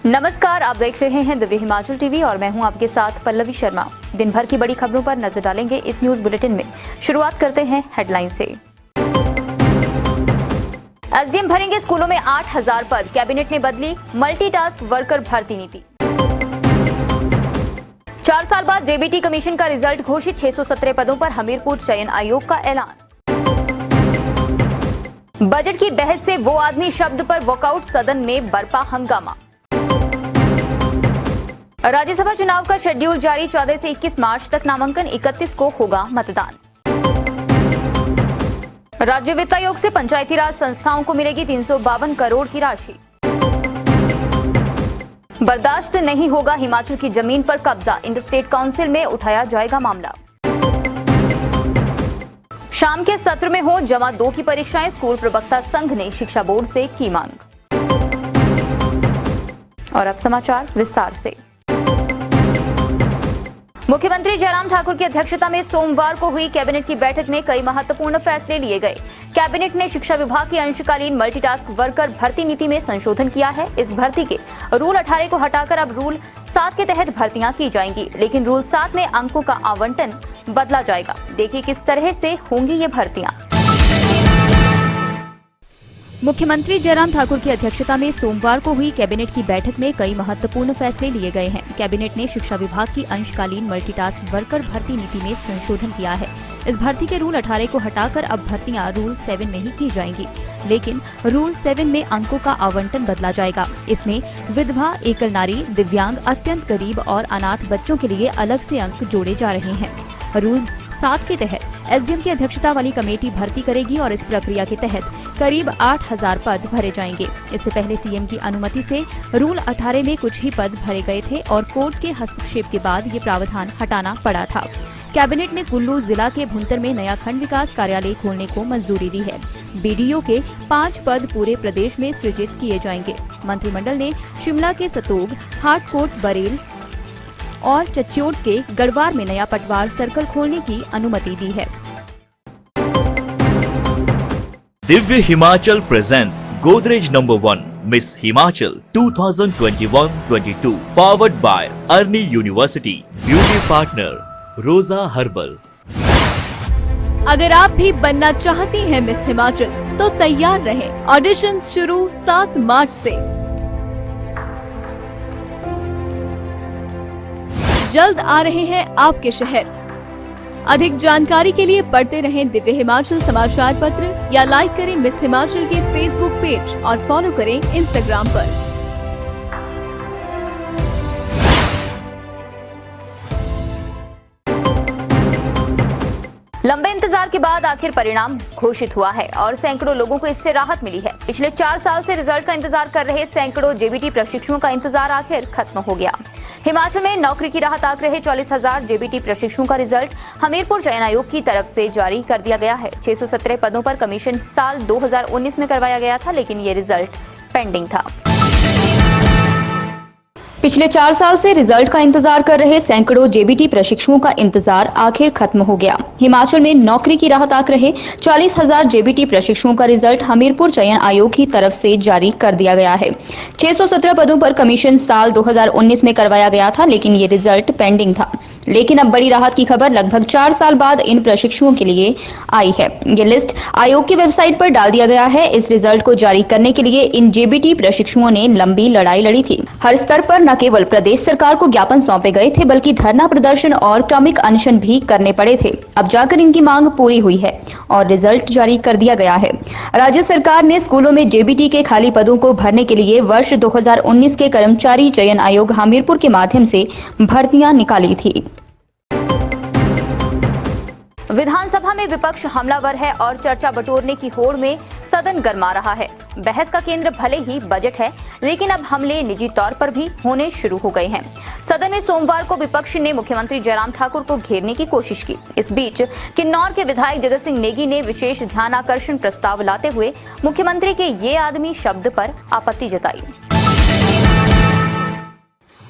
नमस्कार, आप देख रहे हैं दिव्य हिमाचल टीवी और मैं हूं आपके साथ पल्लवी शर्मा। दिन भर की बड़ी खबरों पर नजर डालेंगे इस न्यूज बुलेटिन में। शुरुआत करते हैं हेडलाइन से। एसडीएम भरेंगे स्कूलों में 8000 पद, कैबिनेट ने बदली मल्टीटास्क वर्कर भर्ती नीति। 4 साल बाद जेबीटी कमीशन का रिजल्ट घोषित, 617 पदों पर हमीरपुर चयन आयोग का ऐलान। बजट की बहस से वो आदमी शब्द पर वॉकआउट, सदन में बरपा हंगामा। राज्यसभा चुनाव का शेड्यूल जारी, 14 से 21 मार्च तक नामांकन, 31 को होगा मतदान। राज्य वित्त आयोग से पंचायती राज संस्थाओं को मिलेगी 352 करोड़ की राशि। बर्दाश्त नहीं होगा हिमाचल की जमीन पर कब्जा, इंटरस्टेट काउंसिल में उठाया जाएगा मामला। शाम के सत्र में हो जमा 2 की परीक्षाएं, स्कूल प्रवक्ता संघ ने शिक्षा बोर्ड से की मांग। और अब समाचार विस्तार से। मुख्यमंत्री जयराम ठाकुर की अध्यक्षता में सोमवार को हुई कैबिनेट की बैठक में कई महत्वपूर्ण फैसले लिए गए। कैबिनेट ने शिक्षा विभाग की अंशकालीन मल्टीटास्क वर्कर भर्ती नीति में संशोधन किया है। इस भर्ती के रूल 18 को हटाकर अब रूल 7 के तहत भर्तियां की जाएंगी, लेकिन रूल 7 में अंकों का आवंटन बदला जाएगा। देखिए किस तरह से होंगी ये भर्तियां। मुख्यमंत्री जयराम ठाकुर की अध्यक्षता में सोमवार को हुई कैबिनेट की बैठक में कई महत्वपूर्ण फैसले लिए गए हैं। कैबिनेट ने शिक्षा विभाग की अंशकालीन मल्टीटास्क वर्कर भर्ती नीति में संशोधन किया है। इस भर्ती के रूल 18 को हटाकर अब भर्तियां रूल 7 में ही की जाएंगी, लेकिन रूल 7 में अंकों का आवंटन बदला जाएगा। इसमें विधवा, एकल नारी, दिव्यांग, अत्यंत गरीब और अनाथ बच्चों के लिए अलग से अंक जोड़े जा रहे हैं। रूल 7 के तहत एसडीएम की अध्यक्षता वाली कमेटी भर्ती करेगी और इस प्रक्रिया के तहत करीब 8000 पद भरे जाएंगे। इससे पहले सीएम की अनुमति से रूल 18 में कुछ ही पद भरे गए थे और कोर्ट के हस्तक्षेप के बाद ये प्रावधान हटाना पड़ा था। कैबिनेट ने कुल्लू जिला के भुंतर में नया खंड विकास कार्यालय खोलने को मंजूरी दी है। बीडीओ के 5 पद पूरे प्रदेश में सृजित किए जाएंगे। मंत्रिमंडल ने शिमला के सतोग, हाटकोट, बरेल और चच्योट के गढ़वार में नया पटवार सर्कल खोलने की अनुमति दी है। Divya Himachal presents Godrej number 1 miss Himachal 2021-22 powered by Arni university, beauty partner Roja herbal. अगर आप भी बनना चाहती हैं मिस हिमाचल तो तैयार रहें। ऑडिशन शुरू 7 मार्च से। जल्द आ रहे हैं आपके शहर। अधिक जानकारी के लिए पढ़ते रहें दिव्य हिमाचल समाचार पत्र या लाइक करें मिस हिमाचल के फेसबुक पेज और फॉलो करें इंस्टाग्राम पर। लंबे इंतजार के बाद आखिर परिणाम घोषित हुआ है और सैकड़ों लोगों को इससे राहत मिली है। पिछले 4 साल से रिजल्ट का इंतजार कर रहे सैकड़ों जेबीटी प्रशिक्षुओं का इंतजार आखिर खत्म हो गया। हिमाचल में नौकरी की राह ताक रहे 40000 जेबीटी प्रशिक्षुओं का रिजल्ट हमीरपुर चयन आयोग की तरफ से जारी कर दिया गया है। 617 पदों पर कमीशन साल 2019 में करवाया गया था, लेकिन ये रिजल्ट पेंडिंग था। पिछले 4 साल से रिजल्ट का इंतजार कर रहे सैकड़ों जेबीटी प्रशिक्षुओं का इंतजार आखिर खत्म हो गया। हिमाचल में नौकरी की राह ताक रहे 40000 जेबीटी प्रशिक्षुओं का रिजल्ट हमीरपुर चयन आयोग की तरफ से जारी कर दिया गया है। 617 पदों पर कमीशन साल 2019 में करवाया गया था, लेकिन ये रिजल्ट पेंडिंग था। लेकिन अब बड़ी राहत की खबर लगभग 4 साल बाद इन प्रशिक्षुओं के लिए आई है। ये लिस्ट आयोग की वेबसाइट पर डाल दिया गया है। इस रिजल्ट को जारी करने के लिए इन जेबीटी प्रशिक्षुओं ने लंबी लड़ाई लड़ी थी। हर स्तर पर न केवल प्रदेश सरकार को ज्ञापन सौंपे गए थे, बल्कि धरना प्रदर्शन और क्रमिक अनशन भी करने पड़े थे। अब जाकर इनकी मांग पूरी हुई है और रिजल्ट जारी कर दिया गया है। राज्य सरकार ने स्कूलों में जेबीटी के खाली पदों को भरने के लिए वर्ष 2019 के कर्मचारी चयन आयोग हमीरपुर के माध्यम से भर्तियां निकाली थी। विधानसभा में विपक्ष हमलावर है और चर्चा बटोरने की होड़ में सदन गरमा रहा है। बहस का केंद्र भले ही बजट है, लेकिन अब हमले निजी तौर पर भी होने शुरू हो गए हैं। सदन में सोमवार को विपक्ष ने मुख्यमंत्री जयराम ठाकुर को घेरने की कोशिश की। इस बीच किन्नौर के विधायक जगत सिंह नेगी ने विशेष ध्यानाकर्षण प्रस्ताव लाते हुए मुख्यमंत्री के ये आदमी शब्द पर आपत्ति जताई।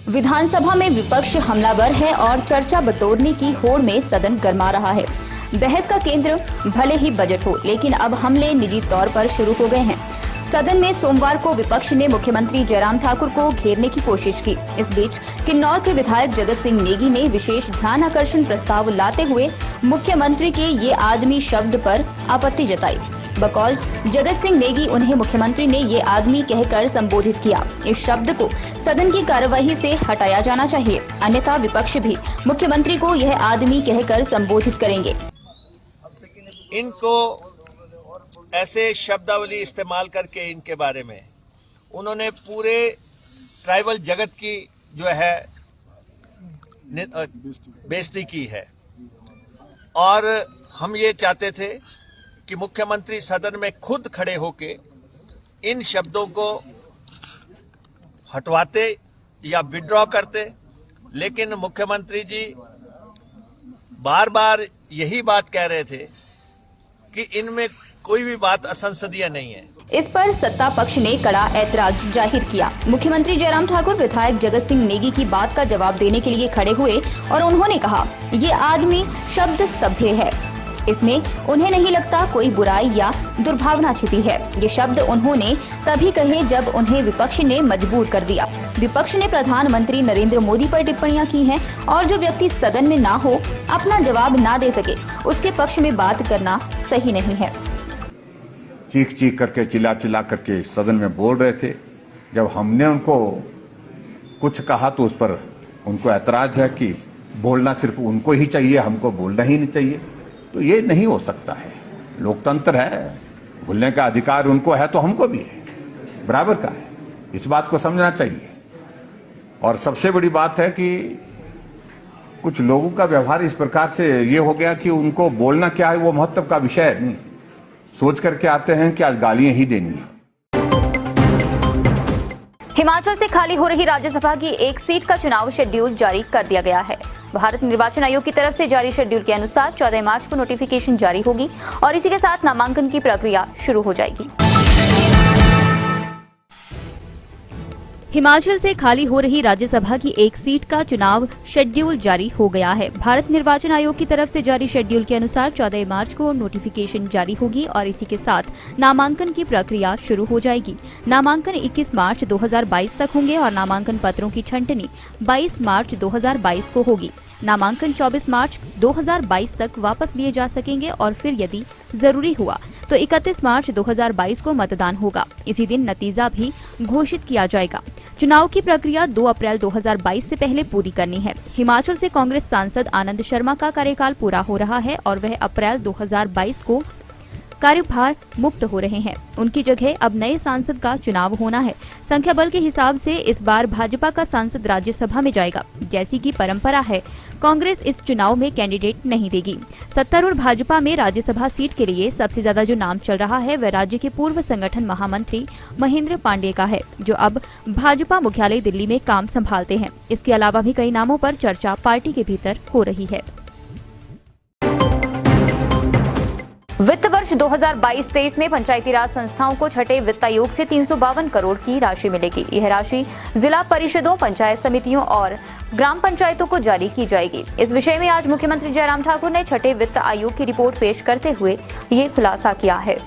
विधानसभा में विपक्ष हमलावर है और चर्चा बटोरने की होड़ में सदन गरमा रहा है। बहस का केंद्र भले ही बजट हो, लेकिन अब हमले निजी तौर पर शुरू हो गए हैं। सदन में सोमवार को विपक्ष ने मुख्यमंत्री जयराम ठाकुर को घेरने की कोशिश की। इस बीच किन्नौर के विधायक जगत सिंह नेगी ने विशेष ध्यान आकर्षण प्रस्ताव लाते हुए मुख्यमंत्री के ये आदमी शब्द पर आपत्ति जताई। बकौल जगत सिंह नेगी उन्हें मुख्यमंत्री ने ये आदमी कहकर संबोधित किया। इस शब्द को सदन की कार्यवाही से हटाया जाना चाहिए, अन्यथा विपक्ष भी मुख्यमंत्री को यह आदमी कहकर संबोधित करेंगे। इनको ऐसे शब्दावली इस्तेमाल करके इनके बारे में उन्होंने पूरे ट्राइबल जगत की जो है बेइज्जती की है। और हम ये चाहते थे कि मुख्यमंत्री सदन में खुद खड़े होके इन शब्दों को हटवाते या विड्रॉ करते, लेकिन मुख्यमंत्री जी बार बार यही बात कह रहे थे कि इनमें कोई भी बात असंसदीय नहीं है। इस पर सत्ता पक्ष ने कड़ा ऐतराज जाहिर किया। मुख्यमंत्री जयराम ठाकुर विधायक जगत सिंह नेगी की बात का जवाब देने के लिए खड़े हुए और उन्होंने कहा, ये आदमी शब्द सभ्य है, इसमें उन्हें नहीं लगता कोई बुराई या दुर्भावना छिपी है। ये शब्द उन्होंने तभी कहे जब उन्हें विपक्ष ने मजबूर कर दिया। विपक्ष ने प्रधानमंत्री नरेंद्र मोदी पर टिप्पणियां की हैं और जो व्यक्ति सदन में ना हो, अपना जवाब ना दे सके, उसके पक्ष में बात करना सही नहीं है। चीख चीख करके चिल्ला चिल्ला करके सदन में बोल रहे थे। जब हमने उनको कुछ कहा तो उस पर उनको ऐतराज है कि बोलना सिर्फ उनको ही चाहिए, हमको बोलना ही नहीं चाहिए। तो ये नहीं हो सकता है। लोकतंत्र है, बोलने का अधिकार उनको है तो हमको भी है, बराबर का है। इस बात को समझना चाहिए। और सबसे बड़ी बात है कि कुछ लोगों का व्यवहार इस प्रकार से ये हो गया कि उनको बोलना क्या है वो महत्व का विषय नहीं, सोच करके आते हैं कि आज गालियां ही देनी है। हिमाचल से खाली हो रही राज्यसभा की एक सीट का चुनाव शेड्यूल जारी कर दिया गया है। भारत निर्वाचन आयोग की तरफ से जारी शेड्यूल के अनुसार 14 मार्च को नोटिफिकेशन जारी होगी और इसी के साथ नामांकन की प्रक्रिया शुरू हो जाएगी। हिमाचल से खाली हो रही राज्यसभा की एक सीट का चुनाव शेड्यूल जारी हो गया है। भारत निर्वाचन आयोग की तरफ से जारी शेड्यूल के अनुसार 14 मार्च को नोटिफिकेशन जारी होगी और इसी के साथ नामांकन की प्रक्रिया शुरू हो जाएगी। नामांकन 21 मार्च 2022 तक होंगे और नामांकन पत्रों की छंटनी 22 मार्च 2022 को होगी। नामांकन 24 मार्च 2022 तक वापस लिए जा सकेंगे और फिर यदि जरूरी हुआ तो 31 मार्च 2022 को मतदान होगा। इसी दिन नतीजा भी घोषित किया जाएगा। चुनाव की प्रक्रिया 2 अप्रैल 2022 से पहले पूरी करनी है। हिमाचल से कांग्रेस सांसद आनंद शर्मा का कार्यकाल पूरा हो रहा है और वह अप्रैल 2022 को कार्यभार मुक्त हो रहे हैं। उनकी जगह अब नए सांसद का चुनाव होना है। संख्या बल के हिसाब से इस बार भाजपा का सांसद राज्यसभा में जाएगा। जैसी की परंपरा है, कांग्रेस इस चुनाव में कैंडिडेट नहीं देगी। सत्तारूढ़ भाजपा में राज्यसभा सीट के लिए सबसे ज्यादा जो नाम चल रहा है वह राज्य के पूर्व संगठन महामंत्री महेंद्र पांडेय का है, जो अब भाजपा मुख्यालय दिल्ली में काम संभालते हैं। इसके अलावा भी कई नामों पर चर्चा पार्टी के भीतर हो रही है। वित्त वर्ष 2022-23 में पंचायती राज संस्थाओं को छठे वित्त आयोग से 352 करोड़ की राशि मिलेगी। यह राशि जिला परिषदों, पंचायत समितियों और ग्राम पंचायतों को जारी की जाएगी। इस विषय में आज मुख्यमंत्री जयराम ठाकुर ने छठे वित्त आयोग की रिपोर्ट पेश करते हुए ये खुलासा किया है।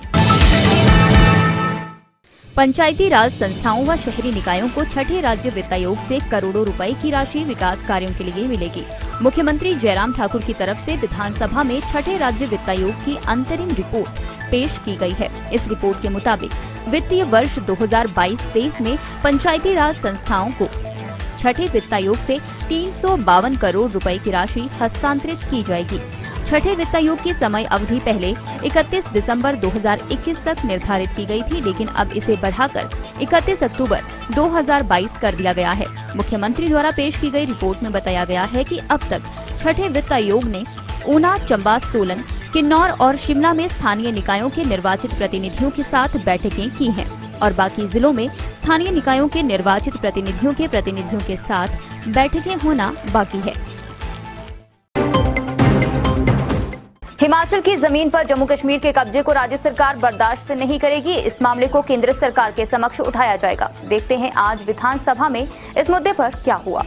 पंचायती राज संस्थाओं व शहरी निकायों को छठे राज्य वित्त आयोग से करोड़ों रुपए की राशि विकास कार्यों के लिए मिलेगी। मुख्यमंत्री जयराम ठाकुर की तरफ से विधानसभा में छठे राज्य वित्त आयोग की अंतरिम रिपोर्ट पेश की गई है। इस रिपोर्ट के मुताबिक वित्तीय वर्ष 2022-23 में पंचायती राज संस्थाओं को छठे वित्त आयोग से 352 करोड़ रुपए की राशि हस्तांतरित की जाएगी। छठे वित्त आयोग की समय अवधि पहले 31 दिसंबर 2021 तक निर्धारित की गई थी, लेकिन अब इसे बढ़ाकर 31 अक्टूबर 2022 कर दिया गया है। मुख्यमंत्री द्वारा पेश की गई रिपोर्ट में बताया गया है कि अब तक छठे वित्त आयोग ने ऊना, चंबा, सोलन, किन्नौर और शिमला में स्थानीय निकायों के निर्वाचित प्रतिनिधियों के साथ बैठकें की हैं और बाकी जिलों में स्थानीय निकायों के निर्वाचित प्रतिनिधियों के साथ बैठकें होना बाकी है। हिमाचल की जमीन पर जम्मू कश्मीर के कब्जे को राज्य सरकार बर्दाश्त नहीं करेगी। इस मामले को केंद्र सरकार के समक्ष उठाया जाएगा। देखते हैं आज विधानसभा में इस मुद्दे पर क्या हुआ।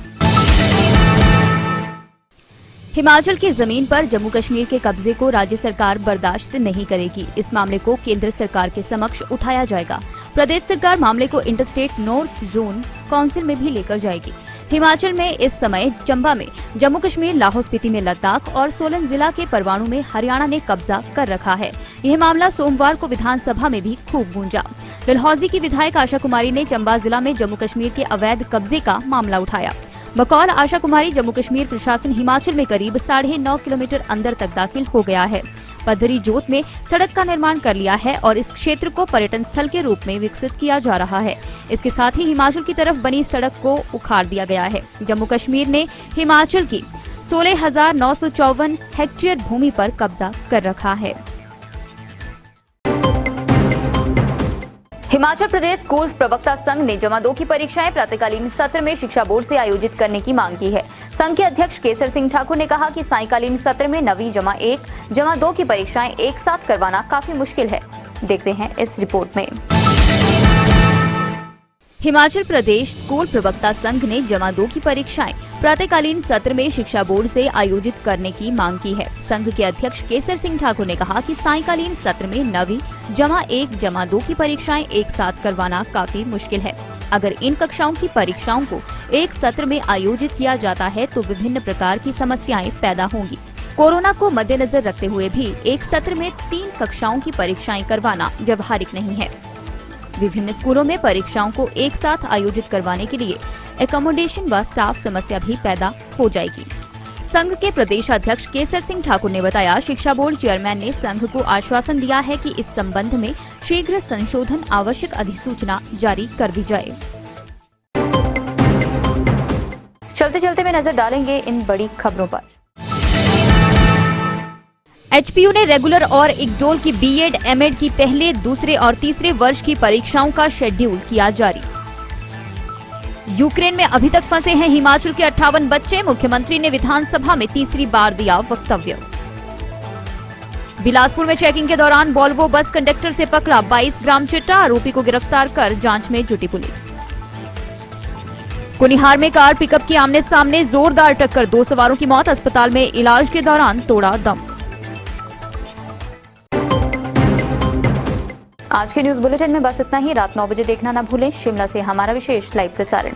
हिमाचल की जमीन पर जम्मू कश्मीर के कब्जे को राज्य सरकार बर्दाश्त नहीं करेगी। इस मामले को केंद्र सरकार के समक्ष उठाया जाएगा। प्रदेश सरकार मामले को इंटरस्टेट नॉर्थ जोन काउंसिल में भी लेकर जाएगी। हिमाचल में इस समय चंबा में, जम्मू कश्मीर, लाहौल स्पीति में लद्दाख और सोलन जिला के परवाणु में हरियाणा ने कब्जा कर रखा है। यह मामला सोमवार को विधानसभा में भी खूब गूंजा। डलहौजी की विधायक आशा कुमारी ने चंबा जिला में जम्मू कश्मीर के अवैध कब्जे का मामला उठाया। बकौल आशा कुमारी, जम्मू कश्मीर प्रशासन हिमाचल में करीब 9.5 किलोमीटर अंदर तक दाखिल हो गया है। पद्धरी जोत में सड़क का निर्माण कर लिया है और इस क्षेत्र को पर्यटन स्थल के रूप में विकसित किया जा रहा है। इसके साथ ही हिमाचल की तरफ बनी सड़क को उखाड़ दिया गया है। जम्मू कश्मीर ने हिमाचल की 16,954 हेक्टेयर भूमि पर कब्जा कर रखा है। हिमाचल प्रदेश स्कूल प्रवक्ता संघ ने जमा 2 की परीक्षाएं प्रातःकालीन सत्र में शिक्षा बोर्ड से आयोजित करने की मांग की है। संघ के अध्यक्ष केसर सिंह ठाकुर ने कहा कि सायंकालीन सत्र में 9वीं जमा 1 जमा 2 की परीक्षाएं एक साथ करवाना काफी मुश्किल है। देखते हैं इस रिपोर्ट में। हिमाचल प्रदेश स्कूल प्रवक्ता संघ ने जमा 2 की परीक्षाएं प्रातःकालीन सत्र में शिक्षा बोर्ड से आयोजित करने की मांग की है। संघ के अध्यक्ष केसर सिंह ठाकुर ने कहा कि सायंकालीन सत्र में 9वीं जमा 1 जमा 2 की परीक्षाएं एक साथ करवाना काफी मुश्किल है। अगर इन कक्षाओं की परीक्षाओं को एक सत्र में आयोजित किया जाता है तो विभिन्न प्रकार की समस्याएं पैदा होंगी। कोरोना को मद्देनजर रखते हुए भी एक सत्र में 3 कक्षाओं की परीक्षाएं करवाना व्यवहारिक नहीं है। विभिन्न स्कूलों में परीक्षाओं को एक साथ आयोजित करवाने के लिए एकोमोडेशन व स्टाफ समस्या भी पैदा हो जाएगी। संघ के प्रदेश अध्यक्ष केसर सिंह ठाकुर ने बताया, शिक्षा बोर्ड चेयरमैन ने संघ को आश्वासन दिया है कि इस संबंध में शीघ्र संशोधन आवश्यक अधिसूचना जारी कर दी जाए। चलते चलते में नजर डालेंगे इन बड़ी खबरों पर। एचपीयू ने रेगुलर और इक्डोल की बीएड, एमएड की पहले, दूसरे और तीसरे वर्ष की परीक्षाओं का शेड्यूल किया जारी। यूक्रेन में अभी तक फंसे हैं हिमाचल के 58 बच्चे, मुख्यमंत्री ने विधानसभा में तीसरी बार दिया वक्तव्य। बिलासपुर में चेकिंग के दौरान वोल्वो बस कंडक्टर से पकड़ा 22 ग्राम चिट्टा, आरोपी को गिरफ्तार कर जांच में जुटी पुलिस। कुनिहार में कार पिकअप की आमने सामने जोरदार टक्कर, 2 सवारों की मौत, अस्पताल में इलाज के दौरान तोड़ा दम। आज के न्यूज बुलेटिन में बस इतना ही। रात 9 बजे देखना न भूलें शिमला से हमारा विशेष लाइव प्रसारण।